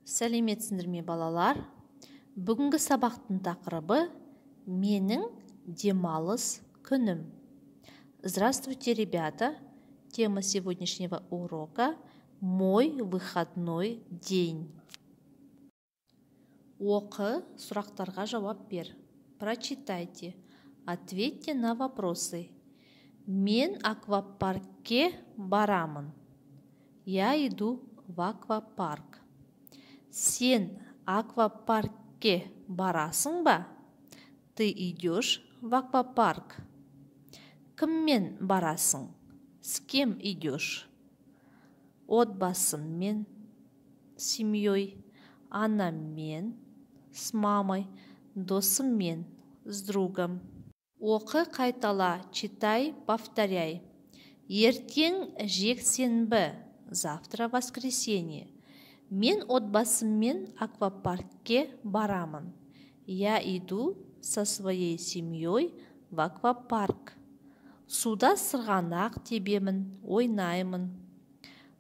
Сәлеметсіңдер ме балалар? Бүгінгі сабақтың тақырыбы менің демалыс күнім. Здравствуйте, ребята! Тема сегодняшнего урока – мой выходной день. Оқы, сұрақтарға жауап бер. Прочитайте. Ответьте на вопросы. Мен аквапаркке барамын. Я иду в аквапарк. Сен аквапаркке барасың ба? Ты идешь в аквапарк. Кіммен барасың? С кем идешь? Отбасыммен, семьей, анаммен, с мамой, досыммен, с другом. Оқы, қайтала, читай, повторяй. Ертең жексенбі, завтра воскресенье. Мен отбасыммен аквапаркке барамын. Я иду со своей семьей в аквапарк. Суда сырғанақ тебемін, ойнаймын.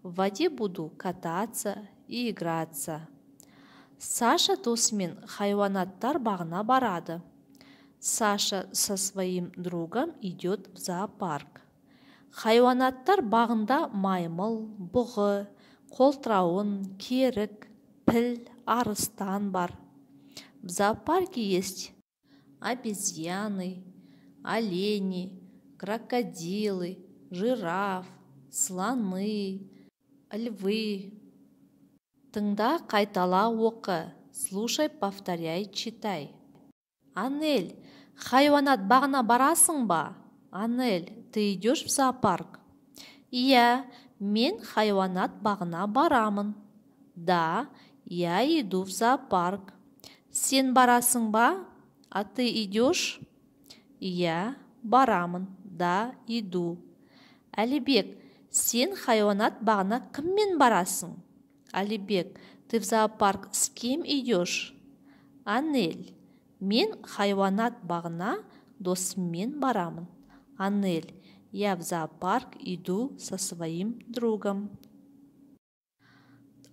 В воде буду кататься и играться. Саша досымен хайуанаттар бағына барады. Саша со своим другом идет в зоопарк. Хайуанаттар бағында маймыл, бұғы, қолтрауын, керік, піл, арыстан бар. В зоопарке есть обезьяны, олени, крокодилы, жираф, слоны, львы. Тыңда, қайтала, оқы. Слушай, повторяй, читай. Анель, хайуанат бағына барасың ба? Анель, ты идешь в зоопарк? Иә, мен хайуанат бағына барамын. Да, я иду в зоопарк. Сен барасың ба? А ты идешь? Иә, барамын. Да, иду. Әлібек, сен хайуанат бағына кіммен барасың? Әлібек, ты в зоопарк с кем идешь? Анель, мен хайуанат бағына досыммен барамын. Анель, я в зоопарк иду со своим другом.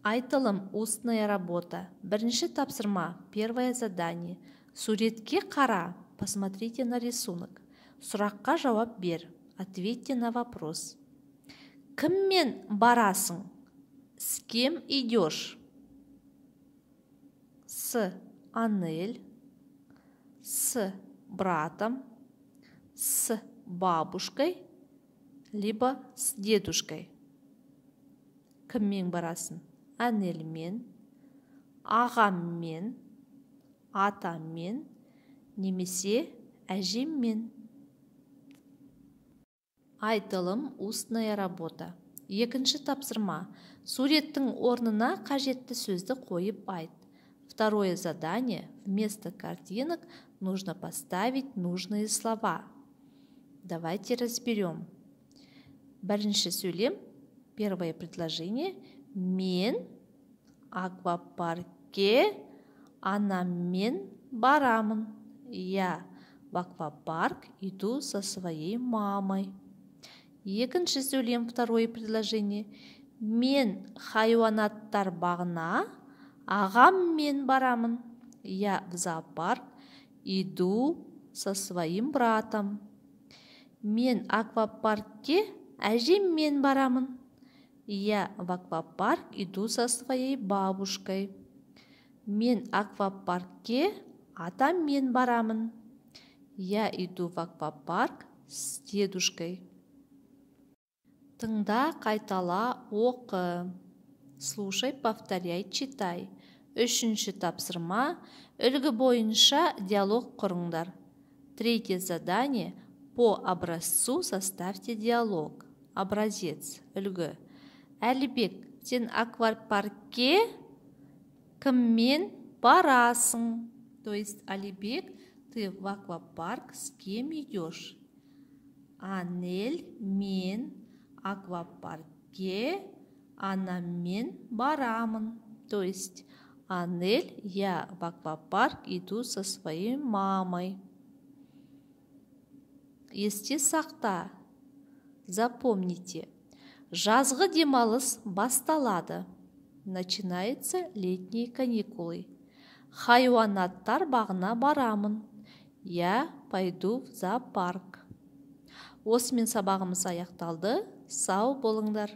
Айтылым, устная работа. Бірінші тапсырма, первое задание. Суретке қара, посмотрите на рисунок. Сұраққа жауап бер, ответьте на вопрос. Кіммен барасың? С кем идешь? С Анель, с братом, с бабушкой, либо с дедушкой. Кіммен барасың? Анельмен, ағаммен, атаммен, немесе әжеммен. Айтылым, устная работа. Екінші тапсырма. Суреттің орнына қажетті сөзді қойып айт. Второе задание. Вместо картинок нужно поставить нужные слова. Давайте разберем. Бірінші сөйлем. Первое предложение. Мен аквапаркке анаммен барамын. Я в аквапарк иду со своей мамой. Екінші сөйлем, второе предложение. Мен хайуанаттар бағына ағаммен барамын. Я в зоопарк иду со своим братом. Мен аквапаркке әжеммен барамын. Я в аквапарк иду со своей бабушкой. Мен аквапаркке атаммен барамын. Я иду в аквапарк с дедушкой. Тыңда, қайтала, оқы. Слушай, повторяй, читай. Үшінші тапсырма. Үлгі бойынша диалог құрыңдар. Третье задание. По образцу составьте диалог. Образец. Үлгі. Әлібек, сен аквапаркке кіммен барасың? То есть, Әлібек, ты в аквапарк с кем идешь? Анель, мен аквапаркке анаммен барамын. То есть, Анель, я в аквапарк иду со своей мамой. Есте сақта. Запомните. Жазғы демалыс басталады. Начинаются летние каникулы. Хайуанаттар бағына барамын. Я пойду в зоопарк. Осымен сабағымыз аяқталды. Сау болыңдар.